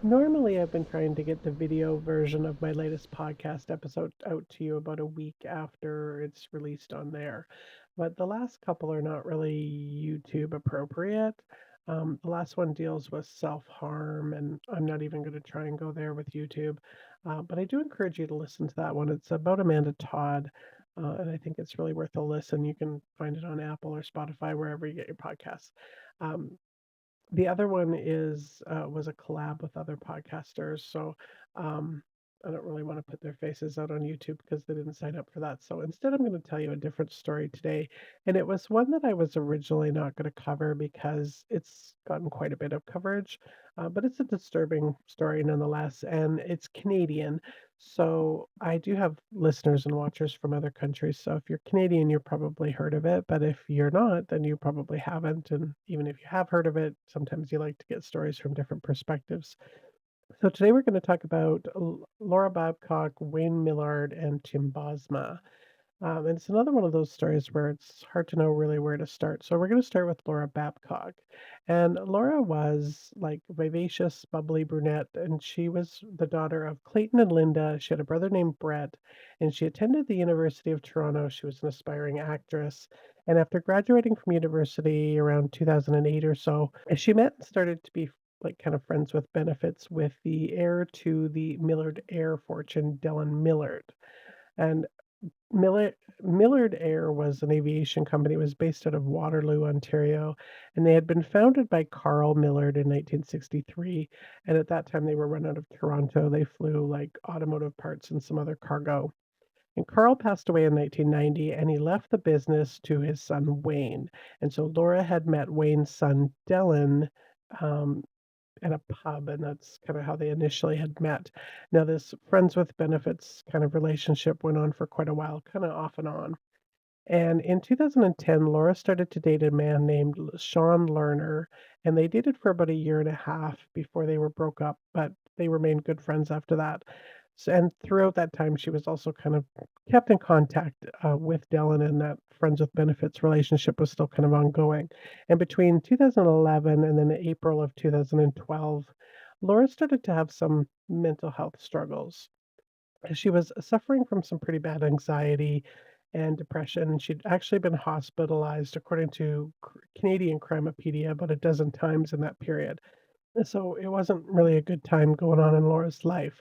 Normally, I've been trying to get the video version of my latest podcast episode out to you about a week after it's released on there. But the last couple are not really YouTube appropriate. The last one deals with self harm, and I'm not even going to try and go there with YouTube. But I do encourage you to listen to that one. It's about Amanda Todd, and I think it's really worth a listen. You can find it on Apple or Spotify, wherever you get your podcasts. Um, the other one was a collab with other podcasters, so, um, I don't really wanna put their faces out on YouTube because they didn't sign up for that, so instead, I'm gonna tell you a different story today, and it was one that I was originally not gonna cover because it's gotten quite a bit of coverage, but it's a disturbing story nonetheless, and it's Canadian, so I do have listeners and watchers from other countries, so if you're Canadian, you've probably heard of it, but if you're not, then you probably haven't, and even if you have heard of it, sometimes you like to get stories from different perspectives. So today we're gonna talk about Laura Babcock, Wayne Millard, and Tim Bosma. And it's another one of those stories where it's hard to know really where to start. So we're going to start with Laura Babcock. And Laura was like vivacious, bubbly brunette, and she was the daughter of Clayton and Linda. She had a brother named Brett, and she attended the University of Toronto. She was an aspiring actress. And after graduating from university around 2008 or so, she met and started to be like kind of friends with benefits with the heir to the Millard Air fortune, Dellen Millard. And Millard Air was an aviation company. It was based out of Waterloo, Ontario, and they had been founded by Carl Millard in 1963. And at that time, they were run out of Toronto. They flew like automotive parts and some other cargo. And Carl passed away in 1990, and he left the business to his son Wayne. And so Laura had met Wayne's son Dellen um, at a pub, and that's kinda how they initially had met. Now this friends with benefits kind of relationship went on for quite a while, kinda off and on. And in 2010, Laura started to date a man named Sean Lerner, and they dated for about a year and a half before they were broke up, but they remained good friends after that. And throughout that time, she was also kind of kept in contact with Dylan, and that friends with benefits relationship was still kind of ongoing. And between 2011 and then April of 2012, Laura started to have some mental health struggles. She was suffering from some pretty bad anxiety and depression. She'd actually been hospitalized, according to Canadian Crimepedia, about a dozen times in that period. And so it wasn't really a good time going on in Laura's life.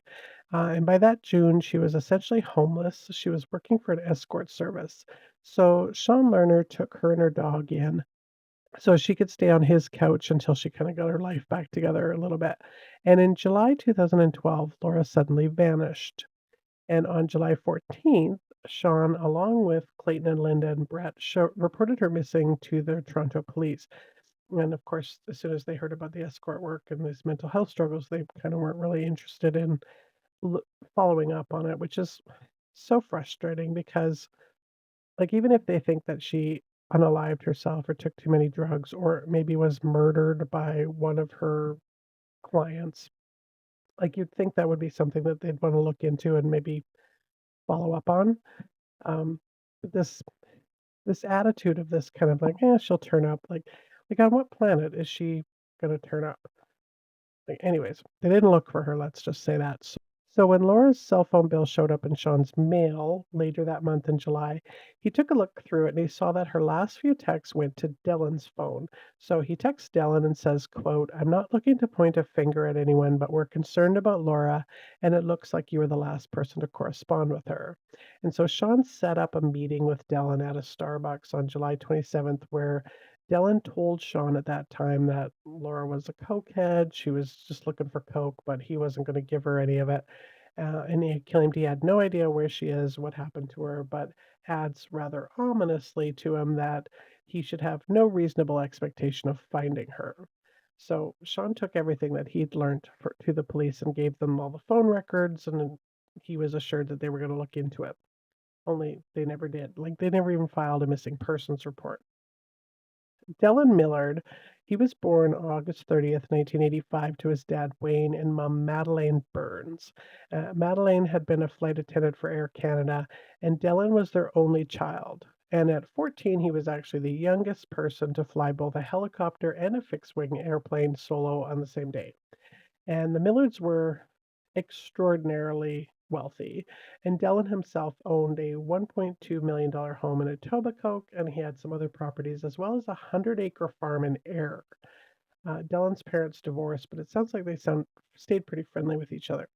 And by that June, she was essentially homeless. She was working for an escort service. So Sean Lerner took her and her dog in so she could stay on his couch until she kind of got her life back together a little bit. And in July 2012, Laura suddenly vanished. And on July 14th, Sean, along with Clayton and Linda and Brett, reported her missing to the Toronto police. And of course, as soon as they heard about the escort work and these mental health struggles, they kind of weren't really interested in l- following up on it, which is so frustrating because, like, even if they think that she unalived herself or took too many drugs or maybe was murdered by one of her clients, like, you'd think that would be something that they'd want to look into and maybe follow up on. Um, but this attitude of this kind of like, "Eh, she'll turn up," like, on what planet is she gonna turn up? Like, anyways, they didn't look for her, let's just say that. So when Laura's cell phone bill showed up in Sean's mail later that month in July, he took a look through it and he saw that her last few texts went to Dylan's phone. So he texts Dylan and says, quote, "I'm not looking to point a finger at anyone, but we're concerned about Laura, and it looks like you were the last person to correspond with her." And so Sean set up a meeting with Dylan at a Starbucks on July 27th where Dellen told Sean at that time that Laura was a cokehead. She was just looking for coke, but he wasn't going to give her any of it. And he claimed he had no idea where she is, what happened to her, but adds rather ominously to him that he should have no reasonable expectation of finding her. So Sean took everything that he'd learned to the police and gave them all the phone records, and he was assured that they were going to look into it. Only they never did. Like, they never even filed a missing persons report. Dellen Millard, he was born August 30th, 1985, to his dad, Wayne, and mom, Madeleine Burns. Madeleine had been a flight attendant for Air Canada, and Dellen was their only child. And at 14, he was actually the youngest person to fly both a helicopter and a fixed wing airplane solo on the same day. And the Millards were extraordinarily wealthy, and Dellen himself owned a $1.2 million home in Etobicoke, and he had some other properties, as well as a 100-acre farm in Ayr. Dellen's parents divorced, but it sounds like they stayed pretty friendly with each other.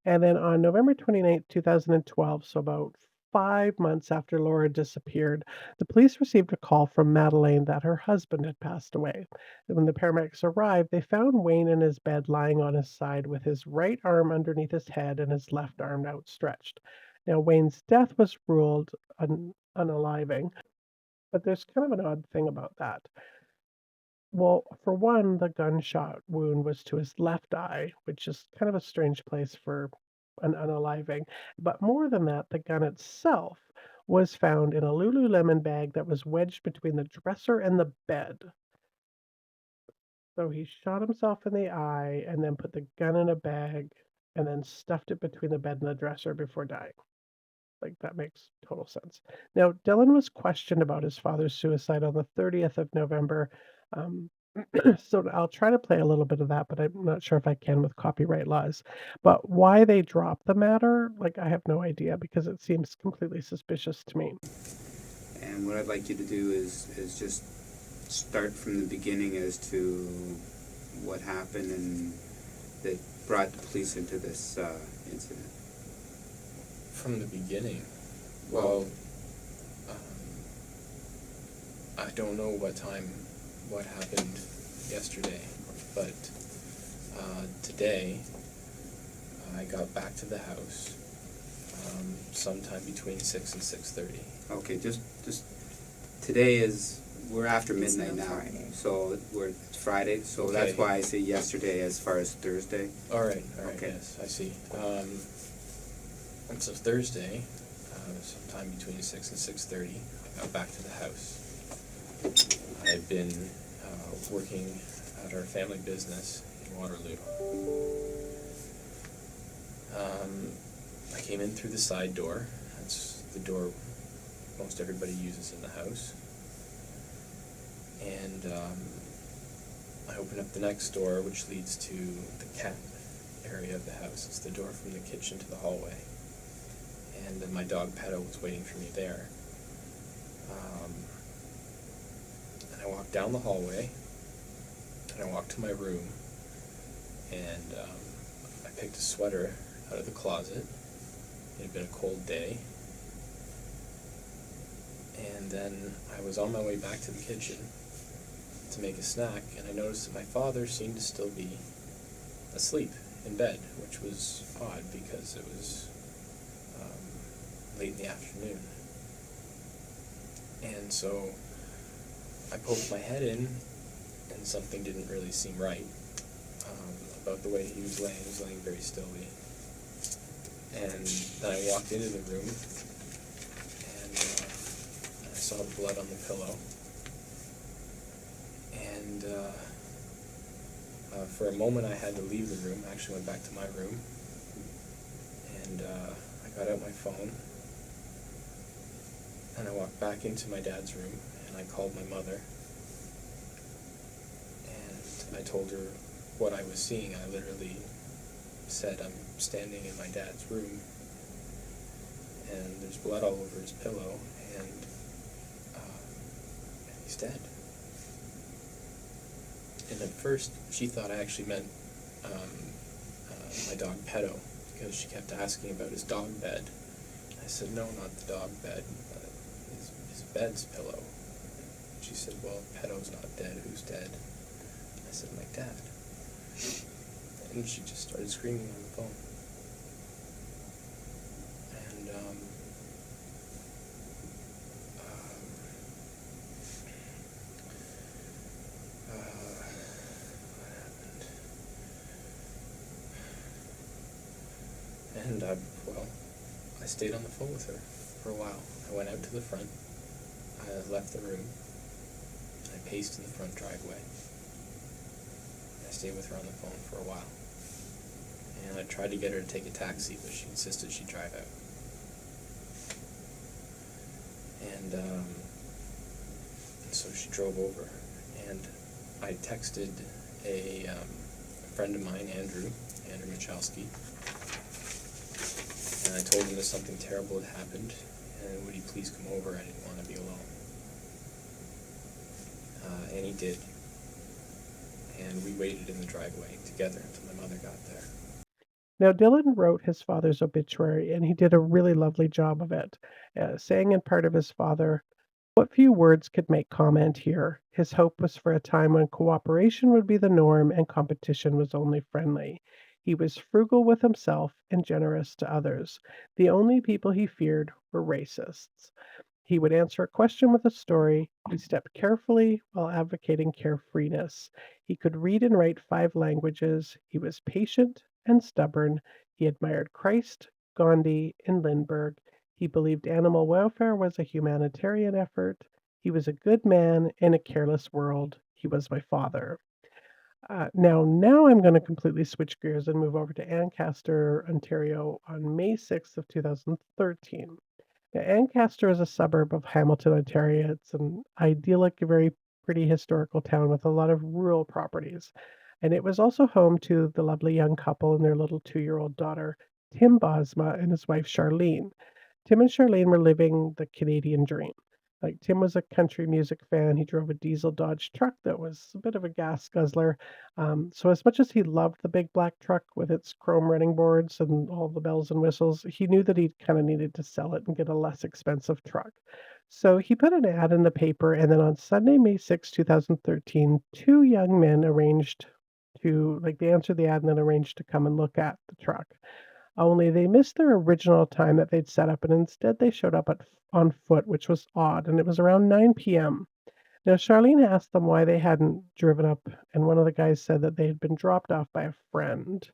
And then on November 29th, 2012, so about 5 months after Laura disappeared, the police received a call from Madeleine that her husband had passed away. And when the paramedics arrived, they found Wayne in his bed lying on his side with his right arm underneath his head and his left arm outstretched. Now, Wayne's death was ruled unaliving, but there's kind of an odd thing about that. Well, for one, the gunshot wound was to his left eye, which is kind of a strange place for an unaliving. But more than that, the gun itself was found in a Lululemon bag that was wedged between the dresser and the bed. So he shot himself in the eye and then put the gun in a bag and then stuffed it between the bed and the dresser before dying. Like, that makes total sense. Now, Dellen was questioned about his father's suicide on the 30th of November. Um, so I'll try to play a little bit of that, but I'm not sure if I can with copyright laws. But why they dropped the matter, like, I have no idea because it seems completely suspicious to me. And what I'd like you to do is just start from the beginning as to what happened and that brought the police into this incident. From the beginning? Well, I don't know what happened yesterday, but today I got back to the house sometime between 6 and 6:30. Okay, just today we're after midnight now, Friday. so it's Friday, so Okay. that's why I say yesterday as far as Thursday. All right, Okay. yes, I see. And so Thursday, sometime between 6 and 6:30, I got back to the house. I had been working at our family business in Waterloo. I came in through the side door. That's the door most everybody uses in the house. And I opened up the next door, which leads to the cat area of the house. It's the door from the kitchen to the hallway. And then my dog Pedo was waiting for me there. And I walked down the hallway, and I walked to my room, and I picked a sweater out of the closet. It had been a cold day. And then I was on my way back to the kitchen to make a snack, and I noticed that my father seemed to still be asleep in bed, which was odd because it was late in the afternoon. And so I poked my head in, and something didn't really seem right about the way he was laying. He was laying very stilly. And then I walked into the room, and I saw the blood on the pillow. And for a moment I had to leave the room. I actually went back to my room, and I got out my phone, and I walked back into my dad's room, and I called my mother, and I told her what I was seeing. I literally said, I'm standing in my dad's room, and there's blood all over his pillow, and he's dead. And at first, she thought I actually meant my dog Pedo, because she kept asking about his dog bed. I said, no, not the dog bed, his bed's pillow. She said, well, Pedo's not dead, who's dead? I said, my dad. And she just started screaming on the phone. And And I stayed on the phone with her for a while. I went out to the front, I left the room, I paced in the front driveway. I stayed with her on the phone for a while. And I tried to get her to take a taxi, but she insisted she drive out. And so she drove over, and I texted a friend of mine, Andrew Michalski, and I told him that something terrible had happened, and would he please come over? I didn't want to be alone. And he did. And we waited in the driveway together until my mother got there. Now, Dylan wrote his father's obituary, and he did a really lovely job of it, saying in part of his father, "What few words could make comment here? His hope was for a time when cooperation would be the norm and competition was only friendly. He was frugal with himself and generous to others. The only people he feared were racists. He would answer a question with a story. He stepped carefully while advocating carefreeness. He could read and write 5 languages. He was patient and stubborn. He admired Christ, Gandhi, and Lindbergh. He believed animal welfare was a humanitarian effort. He was a good man in a careless world. He was my father." Now I'm going to completely switch gears and move over to Ancaster, Ontario on May 6th of 2013. Yeah, Ancaster is a suburb of Hamilton, Ontario. It's an idyllic, very pretty historical town with a lot of rural properties. And it was also home to the lovely young couple and their little 2-year-old daughter, Tim Bosma and his wife, Charlene. Tim and Charlene were living the Canadian dream. Like, Tim was a country music fan. He drove a diesel Dodge truck that was a bit of a gas guzzler. So, as much as he loved the big black truck with its chrome running boards and all the bells and whistles, he knew that he kind of needed to sell it and get a less expensive truck. So, he put an ad in the paper, and then on Sunday, May 6, 2013, 2 young men they answered the ad and then arranged to come and look at the truck. Only they missed their original time that they'd set up, and instead they showed up on foot, which was odd, and it was around 9 p.m. Now, Charlene asked them why they hadn't driven up, and one of the guys said that they had been dropped off by a friend.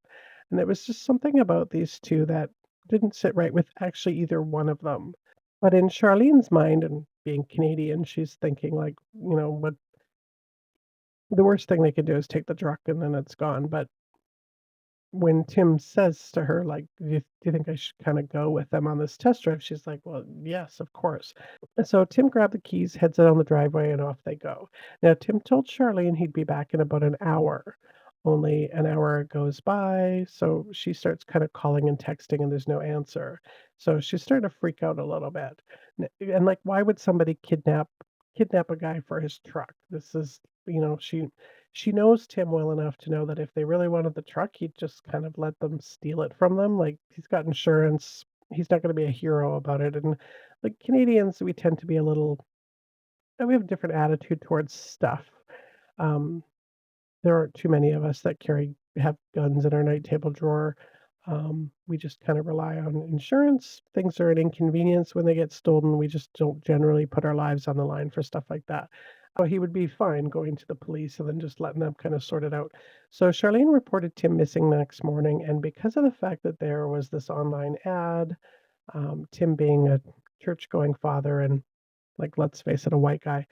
And there was just something about these two that didn't sit right with actually either one of them. But in Charlene's mind, and being Canadian, she's thinking, like, what the worst thing they could do is take the truck and then it's gone. But when Tim says to her, like, "Do you think I should kinda go with them on this test drive?" She's like, "Well, yes, of course." And so Tim grabbed the keys, heads out on the driveway, and off they go. Now, Tim told Charlene he'd be back in about an hour. Only an hour goes by, so she starts kinda calling and texting, and there's no answer. So she's starting to freak out a little bit. And, like, why would somebody kidnap a guy for his truck? This is she knows Tim well enough to know that if they really wanted the truck, he'd just kind of let them steal it from them. Like, he's got insurance. He's not gonna be a hero about it, and, like, Canadians, we tend to be we have a different attitude towards stuff. Um, there aren't too many of us that have guns in our night table drawer. We just kind of rely on insurance. Things are an inconvenience when they get stolen. We just don't generally put our lives on the line for stuff like that. Oh, he would be fine going to the police and then just letting them kind of sort it out. So Charlene reported Tim missing the next morning, and because of the fact that there was this online ad, Tim being a church-going father and, like, let's face it, a white guy,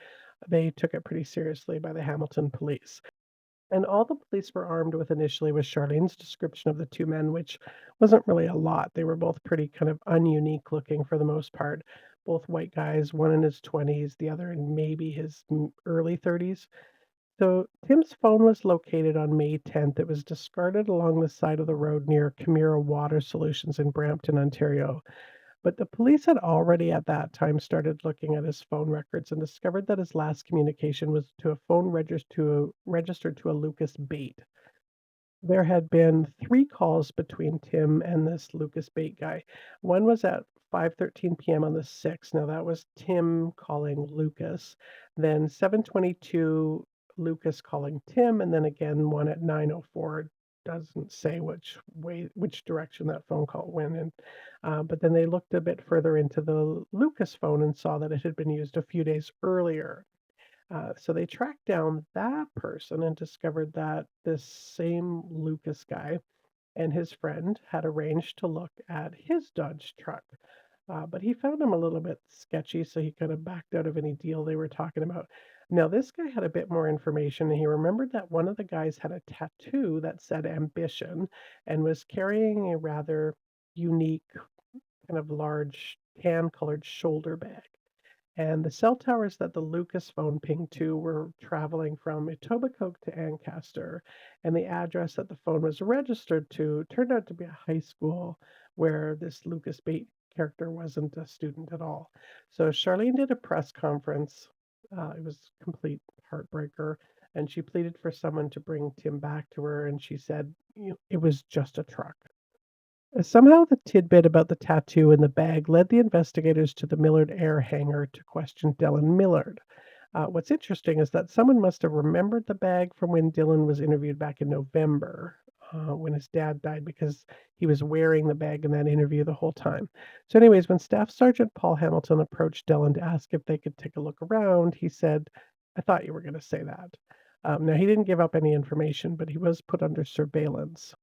they took it pretty seriously by the Hamilton police. And all the police were armed with initially was Charlene's description of the 2 men, which wasn't really a lot. They were both pretty kind of ununique looking for the most part. Both white guys, one in his 20s, the other in maybe his early 30s. So Tim's phone was located on May 10th. It was discarded along the side of the road near Chimera Water Solutions in Brampton, Ontario. But the police had already at that time started looking at his phone records and discovered that his last communication was to a phone registered to a Lucas Bait. There had been 3 calls between Tim and this Lucas Bait guy. One was at 5:13 PM on the 6th. Now that was Tim calling Lucas. Then 7:22, Lucas calling Tim, and then again one at 9:04. Doesn't say which direction that phone call went in. But then they looked a bit further into the Lucas phone and saw that it had been used a few days earlier. So they tracked down that person and discovered that this same Lucas guy and his friend had arranged to look at his Dodge truck. But he found him a little bit sketchy, so he kind of backed out of any deal they were talking about. Now, this guy had a bit more information, and he remembered that one of the guys had a tattoo that said ambition and was carrying a rather unique, kind of large tan colored shoulder bag. And the cell towers that the Lucas phone pinged to were traveling from Etobicoke to Ancaster, and the address that the phone was registered to turned out to be a high school where this Lucas Bait character wasn't a student at all. So Charlene did a press conference. It was complete heartbreaker, and she pleaded for someone to bring Tim back to her, and she said, it was just a truck. Somehow, the tidbit about the tattoo in the bag led the investigators to the Millard air hangar to question Dellen Millard. What's interesting is that someone must have remembered the bag from when Dylan was interviewed back in November, when his dad died, because he was wearing the bag in that interview the whole time. So, anyways, when Staff Sergeant Paul Hamilton approached Dylan to ask if they could take a look around, he said, "I thought you were going to say that." Now, he didn't give up any information, but he was put under surveillance.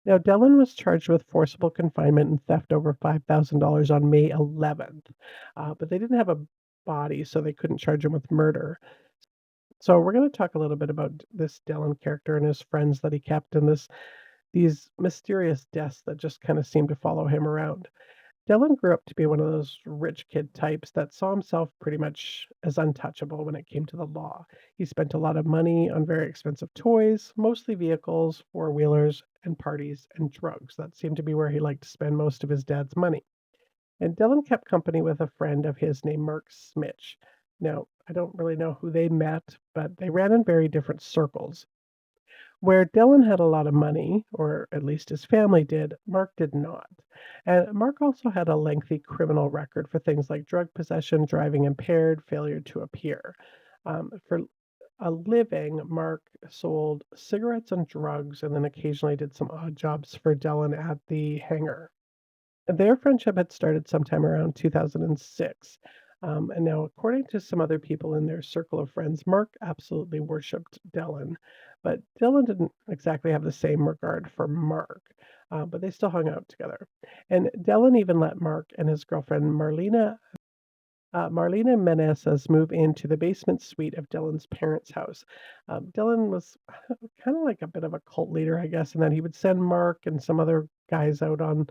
Now, Dellen was charged with forcible confinement and theft over $5,000 on May 11th, but they didn't have a body, so they couldn't charge him with murder. So we're going to talk a little bit about this Dellen character and his friends that he kept, and these mysterious deaths that just kind of seemed to follow him around. Dellen grew up to be one of those rich kid types that saw himself pretty much as untouchable when it came to the law. He spent a lot of money on very expensive toys, mostly vehicles, four wheelers, and parties and drugs. That seemed to be where he liked to spend most of his dad's money. And Dellen kept company with a friend of his named Mark Smitch. Now, I don't really know who they met, but they ran in very different circles. Where Dylan had a lot of money, or at least his family did, Mark did not. And Mark also had a lengthy criminal record for things like drug possession, driving impaired, failure to appear. For a living, Mark sold cigarettes and drugs and then occasionally did some odd jobs for Dylan at the hangar. Their friendship had started sometime around 2006. And now, according to some other people in their circle of friends, Mark absolutely worshipped Dylan. But Dylan didn't exactly have the same regard for Mark, but they still hung out together. And Dylan even let Mark and his girlfriend Marlena Meneses move into the basement suite of Dylan's parents' house. Dylan was kind of like a bit of a cult leader, I guess, and that he would send Mark and some other guys out on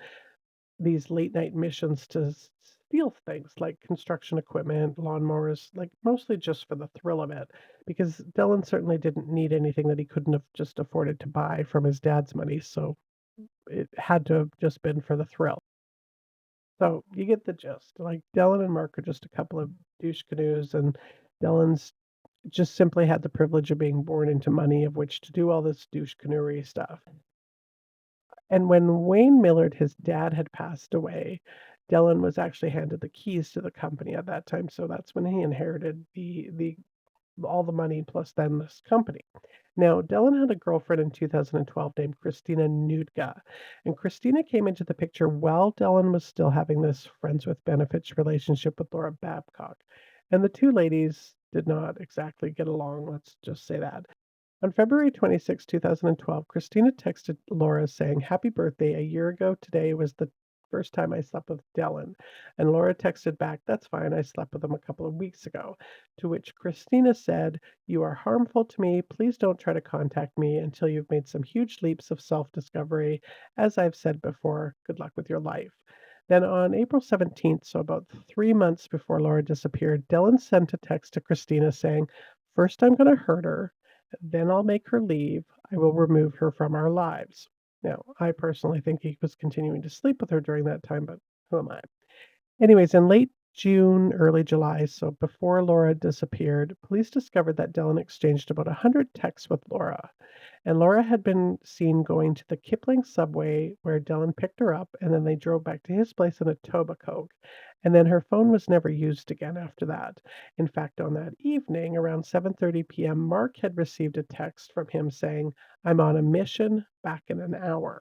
these late night missions to steal things like construction equipment, lawnmowers, like mostly just for the thrill of it, because Dylan certainly didn't need anything that he couldn't have just afforded to buy from his dad's money. So it had to have just been for the thrill. So you get the gist. Like Dylan and Mark are just a couple of douche canoes, and Dylan's just simply had the privilege of being born into money of which to do all this douche canoery stuff. And when Wayne Millard, his dad, had passed away, Dellen was actually handed the keys to the company at that time. So that's when he inherited the all the money plus then this company. Now, Dellen had a girlfriend in 2012 named Christina Nudga, and Christina came into the picture while Dellen was still having this friends with benefits relationship with Laura Babcock. And the two ladies did not exactly get along, let's just say that. On February 26, 2012, Christina texted Laura saying, "Happy birthday. A year ago today was the first time I slept with Dellen." And Laura texted back, "That's fine. I slept with him a couple of weeks ago." To which Christina said, "You are harmful to me. Please don't try to contact me until you've made some huge leaps of self discovery. As I've said before, good luck with your life." Then on April 17th, so about 3 months before Laura disappeared, Dellen sent a text to Christina saying, "First, I'm going to hurt her. Then I'll make her leave. I will remove her from our lives." Now, I personally think he was continuing to sleep with her during that time, but who am I? Anyways, in late June, early July, so before Laura disappeared, police discovered that Dylan exchanged about 100 texts with Laura. And Laura had been seen going to the Kipling subway where Dylan picked her up, and then they drove back to his place in Etobicoke. And then her phone was never used again after that. In fact, on that evening, around 7:30 p.m., Mark had received a text from him saying, "I'm on a mission, back in an hour."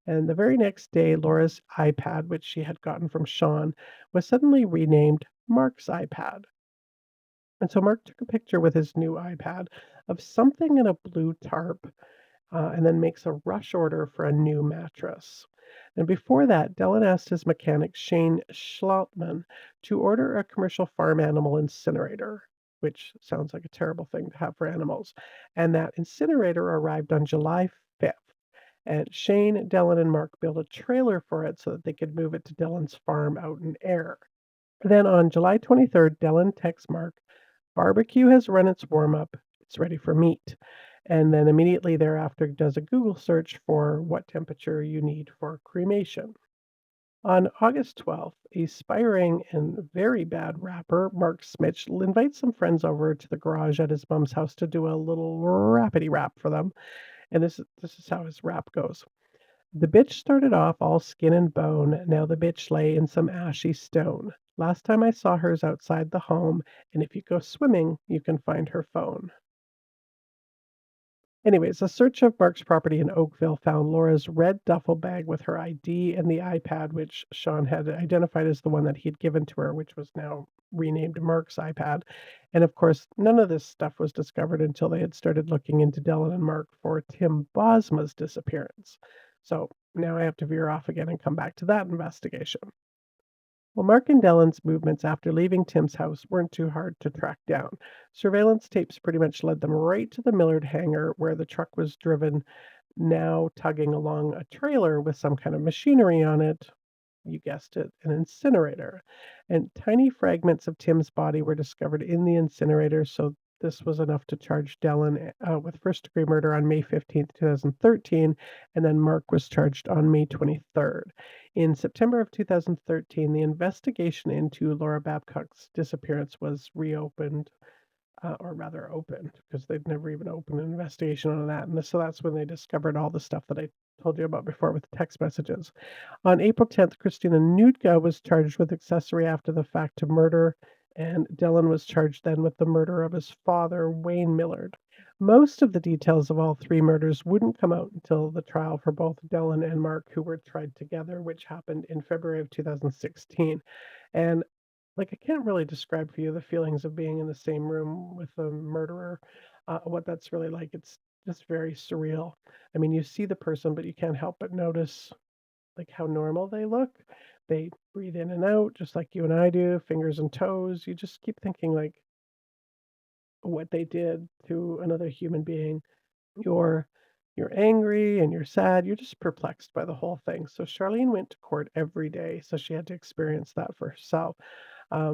And the very next day, Laura's iPad, which she had gotten from Sean, was suddenly renamed Mark's iPad. And so Mark took a picture with his new iPad of something in a blue tarp, and then makes a rush order for a new mattress. And before that, Dellen asked his mechanic, Shane Schlautman, to order a commercial farm animal incinerator, which sounds like a terrible thing to have for animals. And that incinerator arrived on July 5th. And Shane, Dellen, and Mark built a trailer for it so that they could move it to Dellen's farm out in Ayr. Then on July 23rd, Dellen texts Mark, "Barbecue has run its warm up. It's ready for meat." And then immediately thereafter does a Google search for what temperature you need for cremation. On August 12th, a aspiring and very bad rapper, Mark Smitch, invites some friends over to the garage at his mom's house to do a little rappity rap for them. And this is how his rap goes. The bitch started off all skin and bone. Now the bitch lay in some ashy stone. Last time I saw her's outside the home, and if you go swimming, you can find her phone. Anyways, a search of Mark's property in Oakville found Laura's red duffel bag with her ID and the iPad, which Sean had identified as the one that he'd given to her, which was now renamed Mark's iPad. And of course, none of this stuff was discovered until they had started looking into Dellen and Mark for Tim Bosma's disappearance. So now I have to veer off again and come back to that investigation. Well, Mark and Dellen's movements after leaving Tim's house weren't too hard to track down. Surveillance tapes pretty much led them right to the Millard hangar where the truck was driven, now tugging along a trailer with some kind of machinery on it. You guessed it, an incinerator. And tiny fragments of Tim's body were discovered in the incinerator, so this was enough to charge Dellen with first degree murder on May 15th, 2013, and then Mark was charged on May 23rd. In September of 2013, the investigation into Laura Babcock's disappearance was reopened, or rather opened, because they'd never even opened an investigation on that. And so that's when they discovered all the stuff that I told you about before with the text messages. On April 10th, Christina Nudga was charged with accessory after the fact to murder, and Dellen was charged then with the murder of his father, Wayne Millard. Most of the details of all three murders wouldn't come out until the trial for both Dellen and Mark, who were tried together, which happened in February of 2016. And like, I can't really describe for you the feelings of being in the same room with the murderer, what that's really like. It's just very surreal. I mean, you see the person, but you can't help but notice like how normal they look. They breathe in and out just like you and I do, fingers and toes. You just keep thinking like what they did to another human being. You're you're angry and you're sad. You're just perplexed by the whole thing. So Charlene went to court every day, so she had to experience that for herself.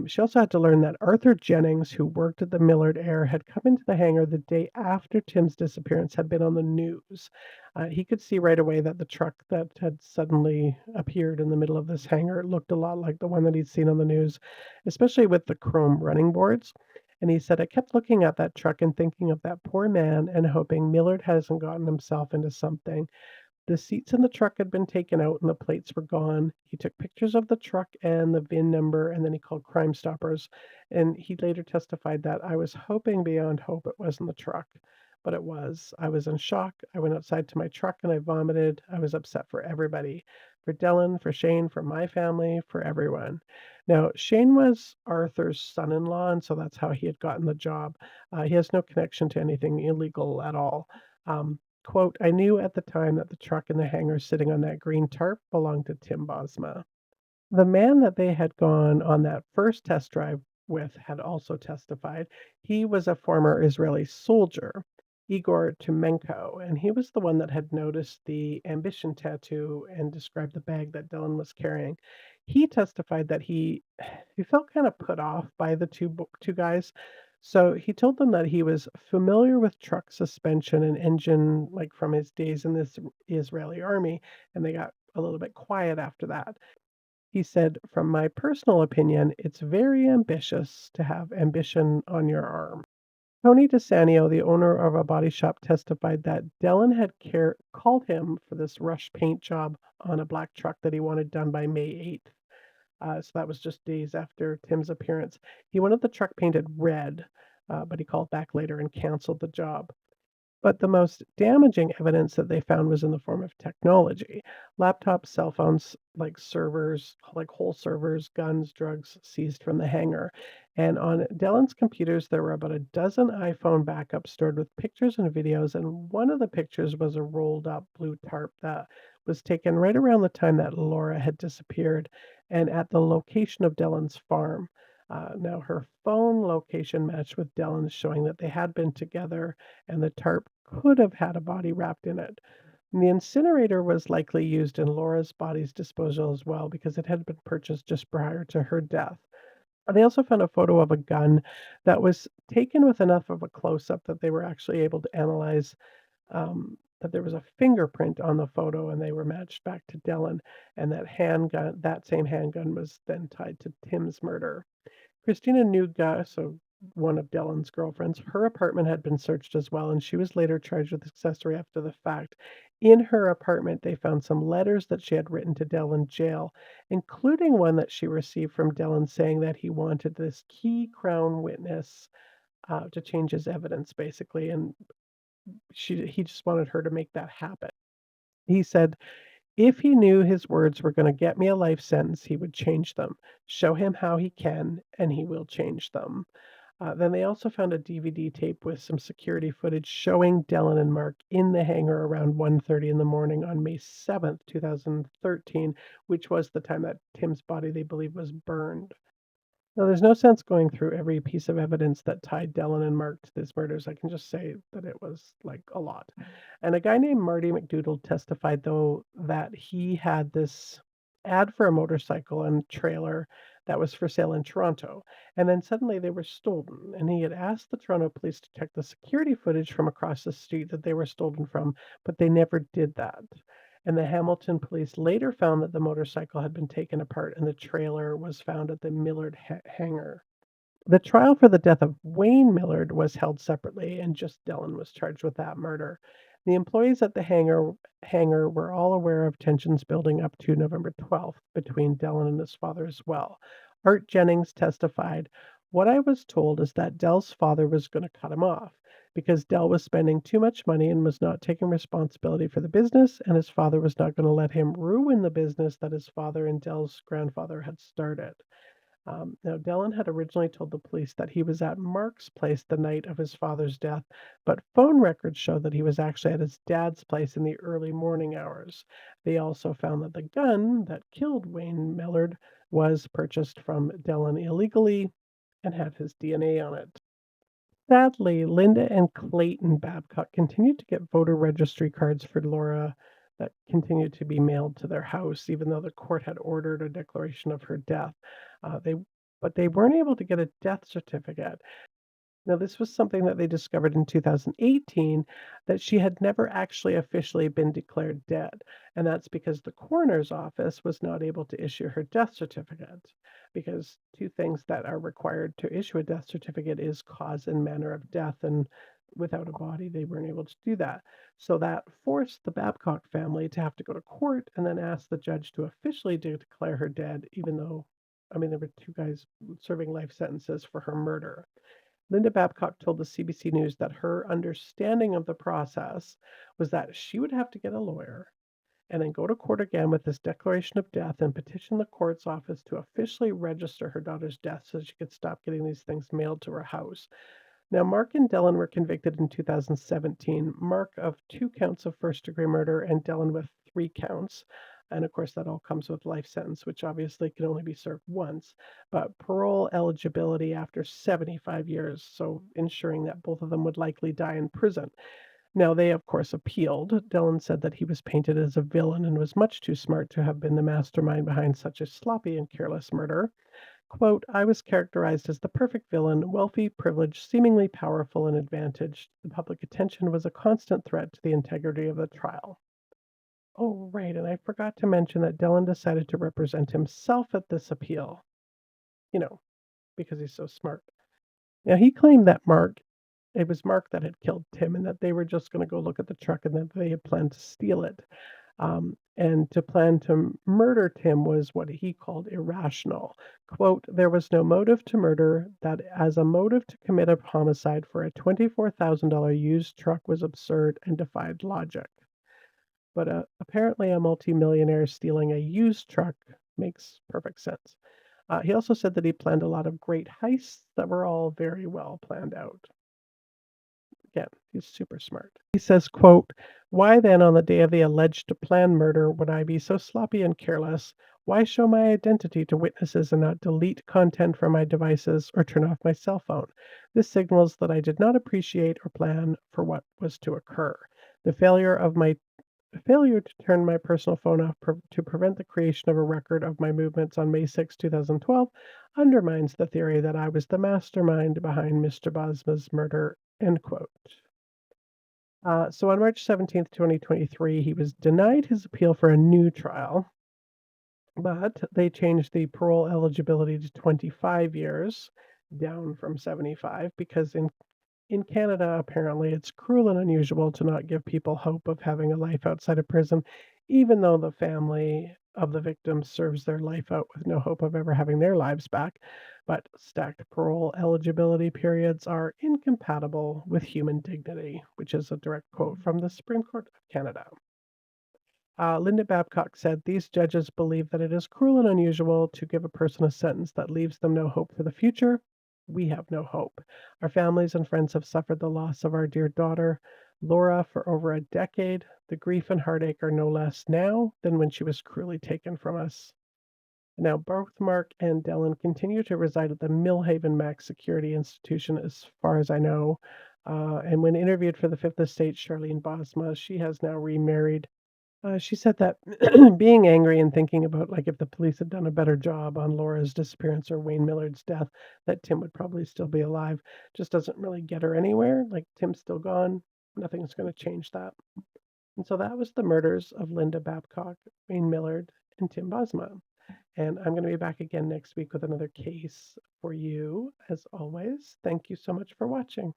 She also had to learn that Arthur Jennings, who worked at the Millard Air, had come into the hangar the day after Tim's disappearance had been on the news. He could see right away that the truck that had suddenly appeared in the middle of this hangar looked a lot like the one that he'd seen on the news, especially with the chrome running boards. And he said, "I kept looking at that truck and thinking of that poor man and hoping Millard hasn't gotten himself into something." The seats in the truck had been taken out and the plates were gone. He took pictures of the truck and the VIN number, and then he called Crime Stoppers. And he later testified that I was hoping beyond hope it wasn't the truck, but it was. I was in shock. I went outside to my truck and I vomited. I was upset for everybody, for Dellen, for Shane, for my family, for everyone. Now, Shane was Arthur's son in law, and so that's how he had gotten the job. He has no connection to anything illegal at all. Quote, "I knew at the time that the truck in the hangar sitting on that green tarp belonged to Tim Bosma." The man that they had gone on that first test drive with had also testified. He was a former Israeli soldier, Igor Tumenko, and he was the one that had noticed the ambition tattoo and described the bag that Dylan was carrying. He testified that he felt kind of put off by the two guys. So he told them that he was familiar with truck suspension and engine like from his days in this Israeli army, and they got a little bit quiet after that. He said, "From my personal opinion, it's very ambitious to have ambition on your arm." Tony DeSanio, the owner of a body shop, testified that Dellen had called him for this rush paint job on a black truck that he wanted done by May 8th. So that was just days after Tim's appearance. He wanted the truck painted red, but he called back later and canceled the job. But the most damaging evidence that they found was in the form of technology. Laptops, cell phones, like servers, like whole servers, guns, drugs seized from the hangar. And on Dellen's computers, there were about a dozen iPhone backups stored with pictures and videos. And one of the pictures was a rolled up blue tarp that was taken right around the time that Laura had disappeared and at the location of Dellen's farm. Now, her phone location matched with Dellen's, showing that they had been together and the tarp could have had a body wrapped in it. And the incinerator was likely used in Laura's body's disposal as well because it had been purchased just prior to her death. They also found a photo of a gun that was taken with enough of a close-up that they were actually able to analyze, that there was a fingerprint on the photo, and they were matched back to Dellen, and that same handgun was then tied to Tim's murder. Christina Nuga, so one of Dellen's girlfriends, her apartment had been searched as well, and she was later charged with accessory after the fact. In her apartment, they found some letters that she had written to Dellen jail, including one that she received from Dellen saying that he wanted this key Crown witness to change his evidence, basically, and he just wanted her to make that happen. He said if he knew his words were going to get me a life sentence, he would change them. Show him how he can, and he will change them. Then they also found a DVD tape with some security footage showing Dellen and Mark in the hangar around 1:30 in the morning on May 7th, 2013, which was the time that Tim's body, they believe, was burned. Now, there's no sense going through every piece of evidence that tied Dellen and Mark to these murders. I can just say that it was like a lot. And a guy named Marty McDoodle testified, though, that he had this ad for a motorcycle and trailer that was for sale in Toronto. And then suddenly they were stolen. And he had asked the Toronto police to check the security footage from across the street that they were stolen from, but they never did that. And the Hamilton police later found that the motorcycle had been taken apart and the trailer was found at the Millard hangar. The trial for the death of Wayne Millard was held separately, and just Dellen was charged with that murder. The employees at the hangar were all aware of tensions building up to November 12th between Dellen and his father as well. Art Jennings testified, what I was told is that Dell's father was going to cut him off because Dell was spending too much money and was not taking responsibility for the business, and his father was not going to let him ruin the business that his father and Dell's grandfather had started. Now, Dellen had originally told the police that he was at Mark's place the night of his father's death, but phone records show that he was actually at his dad's place in the early morning hours. They also found that the gun that killed Wayne Millard was purchased from Dellen illegally and had his DNA on it. Sadly, Linda and Clayton Babcock continued to get voter registry cards for Laura that continued to be mailed to their house, even though the court had ordered a declaration of her death. They but they weren't able to get a death certificate. Now, this was something that they discovered in 2018 that she had never actually officially been declared dead. And that's because the coroner's office was not able to issue her death certificate. Because two things that are required to issue a death certificate is cause and manner of death. And without a body, they weren't able to do that. So that forced the Babcock family to have to go to court and then ask the judge to officially declare her dead, even though, I mean, there were two guys serving life sentences for her murder. Linda Babcock told the CBC News that her understanding of the process was that she would have to get a lawyer and then go to court again with this declaration of death and petition the court's office to officially register her daughter's death so she could stop getting these things mailed to her house. Now, Mark and Dellen were convicted in 2017. Mark of 2 counts of first-degree murder and Dellen with 3 counts. And of course, that all comes with life sentence, which obviously can only be served once, but parole eligibility after 75 years, so ensuring that both of them would likely die in prison. Now, they, of course, appealed. Dellen said that he was painted as a villain and was much too smart to have been the mastermind behind such a sloppy and careless murder. Quote, I was characterized as the perfect villain, wealthy, privileged, seemingly powerful and advantaged. The public attention was a constant threat to the integrity of the trial. Oh, right, and I forgot to mention that Dellen decided to represent himself at this appeal, you know, because he's so smart. Now, he claimed that it was Mark that had killed Tim and that they were just going to go look at the truck and that they had planned to steal it. And to plan to murder Tim was what he called irrational. Quote, there was no motive to murder, that as a motive to commit a homicide for a $24,000 used truck was absurd and defied logic. But apparently, a multimillionaire stealing a used truck makes perfect sense. He also said that he planned a lot of great heists that were all very well planned out. Again, he's super smart. He says, quote, why then on the day of the alleged planned murder would I be so sloppy and careless? Why show my identity to witnesses and not delete content from my devices or turn off my cell phone? This signals that I did not appreciate or plan for what was to occur. The failure of my Failure to turn my personal phone off to prevent the creation of a record of my movements on May 6, 2012 undermines the theory that I was the mastermind behind Mr. Bosma's murder, end quote. So on March 17th, 2023, he was denied his appeal for a new trial, but they changed the parole eligibility to 25 years, down from 75, because in Canada, apparently, it's cruel and unusual to not give people hope of having a life outside of prison, even though the family of the victim serves their life out with no hope of ever having their lives back. But stacked parole eligibility periods are incompatible with human dignity, which is a direct quote from the Supreme Court of Canada. Linda Babcock said, "These judges believe that it is cruel and unusual to give a person a sentence that leaves them no hope for the future. We have no hope. Our families and friends have suffered the loss of our dear daughter, Laura, for over a decade. The grief and heartache are no less now than when she was cruelly taken from us." Now, both Mark and Dellen continue to reside at the Millhaven Max Security Institution, as far as I know. And when interviewed for the Fifth Estate, Charlene Bosma, she has now remarried. She said that being angry and thinking about, like, if the police had done a better job on Laura's disappearance or Wayne Millard's death, that Tim would probably still be alive. Just doesn't really get her anywhere. Like, Tim's still gone. Nothing's going to change that. And so that was the murders of Linda Babcock, Wayne Millard, and Tim Bosma. And I'm going to be back again next week with another case for you, as always. Thank you so much for watching.